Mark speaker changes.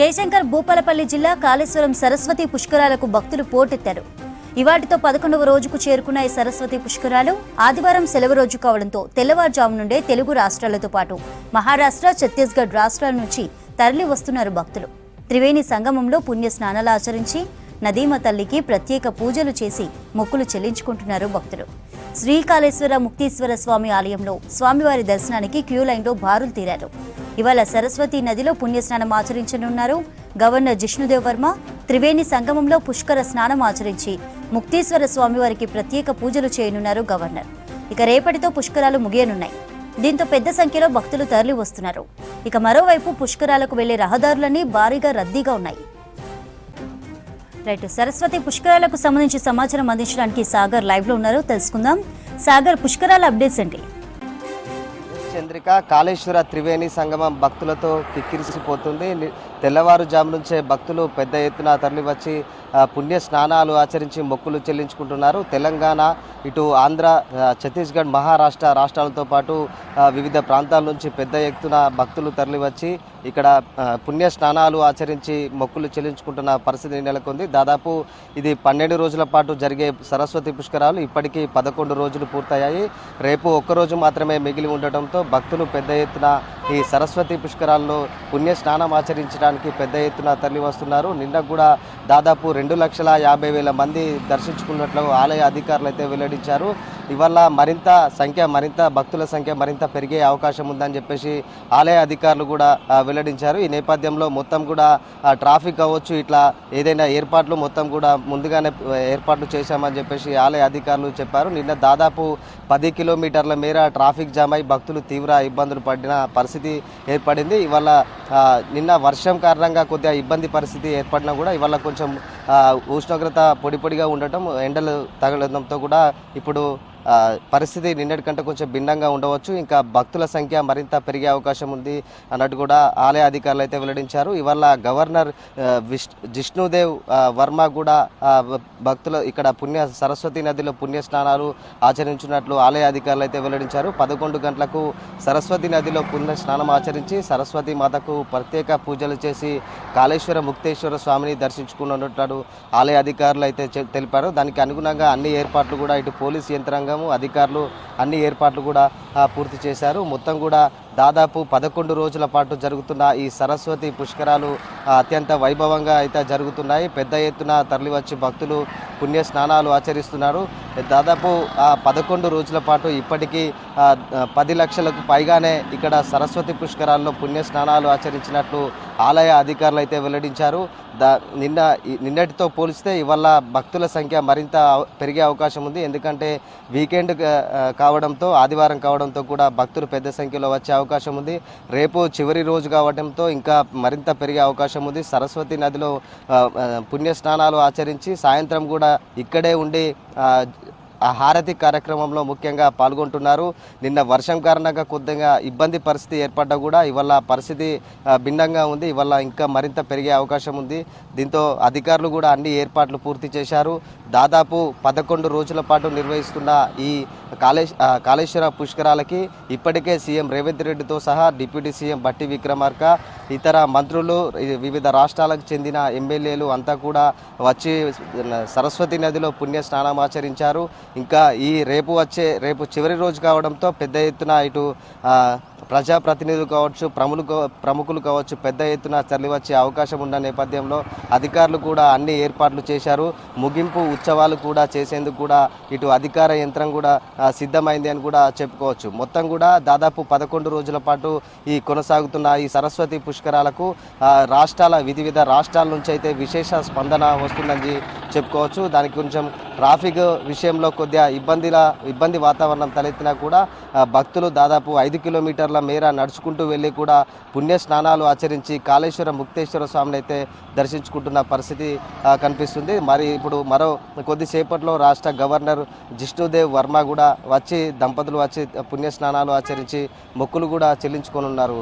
Speaker 1: జయశంకర్ భూపాలపల్లి జిల్లా కాళేశ్వరం సరస్వతి పుష్కరాలకు భక్తులు పోటెత్తారు. ఇవాటితో 11వ రోజుకు చేరుకున్న ఈ సరస్వతి పుష్కరాలు ఆదివారం సెలవు రోజు కావడంతో తెల్లవారుజాము నుండే తెలుగు రాష్ట్రాలతో పాటు మహారాష్ట్ర, ఛత్తీస్గఢ్ రాష్ట్రాల నుంచి తరలి వస్తున్నారు భక్తులు. త్రివేణి సంగమంలో పుణ్య స్నానాలు ఆచరించి నదీమ తల్లికి ప్రత్యేక పూజలు చేసి మొక్కులు చెల్లించుకుంటున్నారు భక్తులు. శ్రీకాళేశ్వర ముక్తీశ్వర స్వామి ఆలయంలో స్వామివారి దర్శనానికి క్యూ లైన్లో బారులు తీరారు. ఇవాళ సరస్వతి నదిలో పుణ్యస్నానం ఆచరించనున్నారు గవర్నర్ జిష్ణుదేవ్ వర్మ. త్రివేణి సంగమంలో పుష్కర స్నానం ఆచరించి ముక్తీశ్వర స్వామివారికి ప్రత్యేక పూజలు చేయనున్నారు గవర్నర్. ఇక రేపటితో పుష్కరాలు ముగియనున్నాయి. దీంతో పెద్ద సంఖ్యలో భక్తులు తరలి వస్తున్నారు. ఇక మరోవైపు పుష్కరాలకు వెళ్లే రహదారులన్నీ భారీగా రద్దీగా ఉన్నాయి. రైట్, సరస్వతి పుష్కరాలకు సంబంధించి సమాచారం అందించడానికి సాగర్ లైవ్ లో ఉన్నారు. తెలుసుకుందాం. సాగర్, పుష్కరాల అప్డేట్స్ ఏంటి?
Speaker 2: చంద్రిక, కాళేశ్వర త్రివేణి సంగమం భక్తులతో కిక్కిరిసిపోతుంది. తెల్లవారుజాము నుంచే భక్తులు పెద్ద ఎత్తున తరలి వచ్చి పుణ్య స్నానాలు ఆచరించి మొక్కులు చెల్లించుకుంటున్నారు. తెలంగాణ, ఇటు ఆంధ్ర, ఛత్తీస్గఢ్, మహారాష్ట్ర రాష్ట్రాలతో పాటు వివిధ ప్రాంతాల నుంచి పెద్ద ఎత్తున భక్తులు తరలి వచ్చి ఇక్కడ పుణ్య స్నానాలు ఆచరించి మొక్కులు చెల్లించుకుంటున్న పరిస్థితి నెలకొంది. దాదాపు ఇది 12 రోజుల పాటు జరిగే సరస్వతి పుష్కరాలు ఇప్పటికీ 11 రోజులు పూర్తయ్యాయి. రేపు ఒక్కరోజు మాత్రమే మిగిలి ఉండటంతో భక్తులు పెద్ద ఎత్తున ఈ సరస్వతి పుష్కరాల్లో పుణ్య స్నానం ఆచరించడానికి పెద్ద ఎత్తున తరలి వస్తున్నారు. నిన్న కూడా దాదాపు 2,50,000 మంది దర్శించుకున్నట్లు ఆలయ అధికారులు అయితే వెల్లడించారు. ఇవాళ భక్తుల సంఖ్య మరింత పెరిగే అవకాశం ఉందని చెప్పేసి ఆలయ అధికారులు కూడా వెల్లడించారు. ఈ నేపథ్యంలో మొత్తం కూడా ట్రాఫిక్ అవ్వచ్చు, ఇట్లా ఏదైనా ఏర్పాట్లు మొత్తం కూడా ముందుగానే ఏర్పాట్లు చేశామని చెప్పేసి ఆలయ అధికారులు చెప్పారు. నిన్న దాదాపు 10 కిలోమీటర్ల మేర ట్రాఫిక్ జామ్ అయి భక్తులు తీవ్ర ఇబ్బందులు పడిన పరిస్థితి ఏర్పడింది. ఇవాళ నిన్న వర్షం కారణంగా కొద్దిగా ఇబ్బంది పరిస్థితి ఏర్పడినా కూడా ఇవాళ కొంచెం ఉష్ణోగ్రత పొడిగా ఉండటం, ఎండలు తగలడంతో కూడా ఇప్పుడు పరిస్థితి నిన్నటి కంటే కొంచెం భిన్నంగా ఉండవచ్చు. ఇంకా భక్తుల సంఖ్య మరింత పెరిగే అవకాశం ఉంది అన్నట్టు కూడా ఆలయ అధికారులు అయితే వెల్లడించారు. ఇవాళ గవర్నర్ జిష్ణుదేవ్ వర్మ కూడా భక్తులు ఇక్కడ సరస్వతి నదిలో పుణ్య స్నానాలు ఆచరించినట్లు ఆలయ అధికారులు అయితే వెల్లడించారు. 11 గంటలకు సరస్వతి నదిలో పుణ్య స్నానం ఆచరించి సరస్వతి మాతకు ప్రత్యేక పూజలు చేసి కాళేశ్వర ముక్తేశ్వర స్వామిని దర్శించుకున్నట్టు ఆలయ అధికారులు అయితే తెలిపారు. దానికి అనుగుణంగా అన్ని ఏర్పాట్లు కూడా ఇటు పోలీసు యంత్రాంగం, అధికారులు అన్ని ఏర్పాట్లు కూడా పూర్తి చేశారు. మొత్తం కూడా దాదాపు 11 రోజుల పాటు జరుగుతున్న ఈ సరస్వతి పుష్కరాలు అత్యంత వైభవంగా అయితే జరుగుతున్నాయి. పెద్ద ఎత్తున తరలివచ్చి భక్తులు పుణ్య స్నానాలు ఆచరిస్తున్నారు. దాదాపు 11 రోజుల పాటు ఇప్పటికీ 10 లక్షలకు పైగానే ఇక్కడ సరస్వతి పుష్కరాల్లో పుణ్య స్నానాలు ఆచరించినట్లు ఆలయ అధికారులు అయితే వెల్లడించారు. నిన్నటితో పోలిస్తే ఇవాళ భక్తుల సంఖ్య మరింత పెరిగే అవకాశం ఉంది. ఎందుకంటే వీకెండ్ కావడంతో, ఆదివారం కావడంతో కూడా భక్తులు పెద్ద సంఖ్యలో వచ్చే అవకాశం ఉంది. రేపు చివరి రోజు కావడంతో ఇంకా మరింత పెరిగే అవకాశం ఉంది. సరస్వతి నదిలో పుణ్య స్నానాలు ఆచరించి సాయంత్రం కూడా ఇక్కడే ఉండి హారతి కార్యక్రమంలో ముఖ్యంగా పాల్గొంటున్నారు. నిన్న వర్షం కారణంగా కొద్దిగా ఇబ్బంది పరిస్థితి ఏర్పడ్డా కూడా ఇవాళ పరిస్థితి భిన్నంగా ఉంది. ఇవాళ ఇంకా మరింత పెరిగే అవకాశం ఉంది. దీంతో అధికారులు కూడా అన్ని ఏర్పాట్లు పూర్తి చేశారు. దాదాపు 11 రోజుల పాటు నిర్వహిస్తున్న ఈ కాళేశ్వర పుష్కరాలకి ఇప్పటికే సీఎం రేవంత్ రెడ్డితో సహా డిప్యూటీ సీఎం బట్టి విక్రమార్క, ఇతర మంత్రులు, వివిధ రాష్ట్రాలకు చెందిన ఎమ్మెల్యేలు అంతా కూడా వచ్చి సరస్వతి నదిలో పుణ్య స్నానం ఆచరించారు. ఇంకా రేపు చివరి రోజు కావడంతో పెద్ద ఎత్తున ఇటు ప్రజాప్రతినిధులు కావచ్చు, ప్రముఖులు కావచ్చు పెద్ద ఎత్తున తరలివచ్చే అవకాశం ఉన్న నేపథ్యంలో అధికారులు కూడా అన్ని ఏర్పాట్లు చేశారు. ముగింపు ఉత్సవాలు కూడా చేసేందుకు కూడా ఇటు అధికార యంత్రం కూడా సిద్ధమైంది అని కూడా చెప్పుకోవచ్చు. మొత్తం కూడా దాదాపు 11 రోజుల పాటు కొనసాగుతున్న ఈ సరస్వతి పుష్కరాలకు వివిధ రాష్ట్రాల నుంచి అయితే విశేష స్పందన వస్తుందని చెప్పుకోవచ్చు. దానికి కొంచెం ట్రాఫిక్ విషయంలో కొద్దిగా ఇబ్బంది వాతావరణం తలెత్తినా కూడా భక్తులు దాదాపు 5 కిలోమీటర్ల మేర నడుచుకుంటూ వెళ్ళి కూడా పుణ్య స్నానాలు ఆచరించి కాళేశ్వర ముక్తేశ్వర స్వామిని అయితే దర్శించుకుంటున్న పరిస్థితి కనిపిస్తుంది. మరి ఇప్పుడు మరో కొద్దిసేపట్లో రాష్ట్ర గవర్నర్ జిష్ణుదేవ్ వర్మ కూడా దంపతులు వచ్చి పుణ్య స్నానాలు ఆచరించి మొక్కులు కూడా చెల్లించుకోనున్నారు.